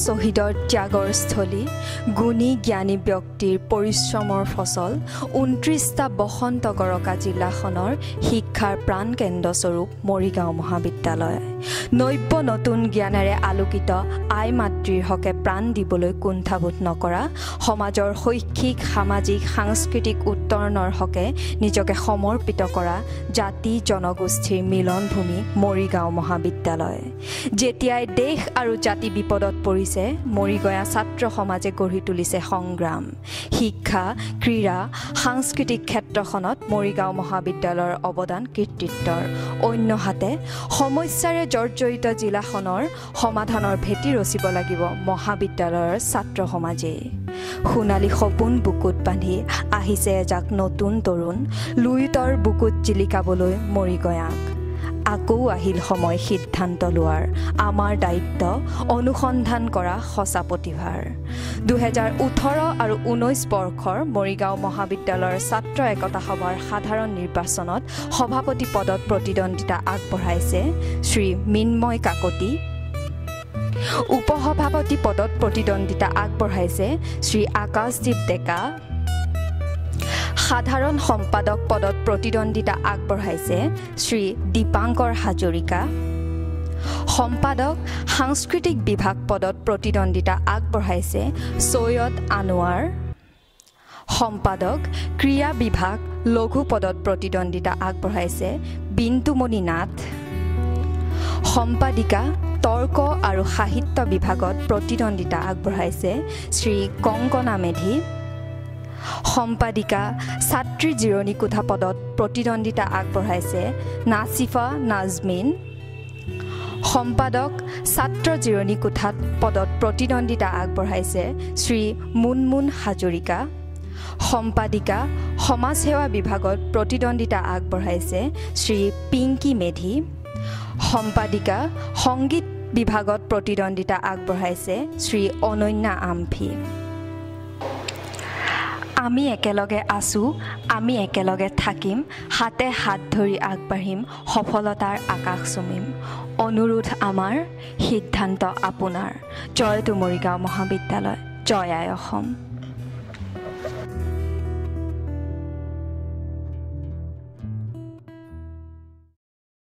শ্বহীদৰ ত্যাগৰ স্থলী, গুণী জ্ঞানী ব্যক্তিৰ পৰিশ্ৰমৰ ফচল ২৯টা বসন্ত গৰকা জিলাখনৰ শিক্ষাৰ প্ৰাণকেন্দ্ৰস্বৰূপ মৰিগাঁও মহাবিদ্যালয়। নব্য নতুন জ্ঞানেৰে আলোকিত আই মাতৃৰ হকে প্ৰাণ দিবলৈ কুণ্ঠাবোধ নকৰা, সমাজৰ শৈক্ষিক সামাজিক সাংস্কৃতিক উত্তৰণৰ হকে নিজকে সমৰ্পিত কৰা জাতি জনগোষ্ঠীৰ মিলনভূমি মৰিগাঁও মহাবিদ্যালয়। যেতিয়াই দেশ আৰু জাতি বিপদত পৰিছে, মৰিগঞা ছাত্ৰ সমাজে গঢ়ি তুলিছে সংগ্ৰাম। শিক্ষা, ক্ৰীড়া, সাংস্কৃতিক ক্ষেত্ৰখনত মৰিগাঁও মহাবিদ্যালয়ৰ অৱদান কৃতিত্বৰ। অন্যহাতে সমস্যাৰে জৰ্জৰিত জিলাখনৰ সমাধানৰ ভেটি ৰচিব লাগিব মহাবিদ্যালয়ৰ ছাত্ৰ সমাজেই। সোণালী সপোন বুকুত বান্ধি আহিছে এজাক নতুন তৰুণ, লুইতৰ বুকুত জিলিকাবলৈ মৰিগঞাক। আকৌ আহিল সময় সিদ্ধান্ত লোৱাৰ, আমাৰ দায়িত্ব অনুসন্ধান কৰা সঁচা প্ৰতিভাৰ। ২০১৮ আৰু ১৯ বৰ্ষৰ মৰিগাঁও মহাবিদ্যালয়ৰ ছাত্ৰ একতা সভাৰ সাধাৰণ নিৰ্বাচনত সভাপতি পদত প্ৰতিদ্বন্দ্বিতা আগবঢ়াইছে শ্ৰী মৃন্ময় কাকতি। উপসভাপতি পদত প্ৰতিদ্বন্দ্বিতা আগবঢ়াইছে শ্ৰী আকাশদ্বীপ ডেকা। সাধাৰণ সম্পাদক পদত প্ৰতিদ্বন্দ্বিতা আগবঢ়াইছে শ্ৰী দীপাংকৰ হাজৰিকা। সম্পাদক সাংস্কৃতিক বিভাগ পদত প্ৰতিদ্বন্দ্বিতা আগবঢ়াইছে সৈয়দ আনোৱাৰ। সম্পাদক ক্ৰীড়া বিভাগ লঘু পদত প্ৰতিদ্বন্দ্বিতা আগবঢ়াইছে বিন্দুমণি নাথ। সম্পাদিকা তৰ্ক আৰু সাহিত্য বিভাগত প্ৰতিদ্বন্দ্বিতা আগবঢ়াইছে শ্ৰী কংকনা মেধি। সম্পাদিকা ছাত্ৰী জিৰণি কোঠা পদত প্ৰতিদ্বন্দ্বিতা আগবঢ়াইছে নাচিফা নাজমিন। সম্পাদক ছাত্ৰ জিৰণি কোঠাত পদত প্ৰতিদ্বন্দ্বিতা আগবঢ়াইছে শ্ৰী মুনমুন হাজৰিকা। সম্পাদিকা সমাজসেৱা বিভাগত প্ৰতিদ্বন্দ্বিতা আগবঢ়াইছে শ্ৰী পিংকি মেধি। সম্পাদিকা সংগীত বিভাগত প্ৰতিদ্বন্দ্বিতা আগবঢ়াইছে শ্ৰী অনন্যা আমফি। আমি একেলগে আছোঁ, আমি একেলগে থাকিম, হাতে হাত ধৰি আগবাঢ়িম, সফলতাৰ আকাশ চুমিম। অনুৰোধ আমাৰ, সিদ্ধান্ত আপোনাৰ। জয়তো মৰিগাঁও মহাবিদ্যালয়, জয় আই অসম।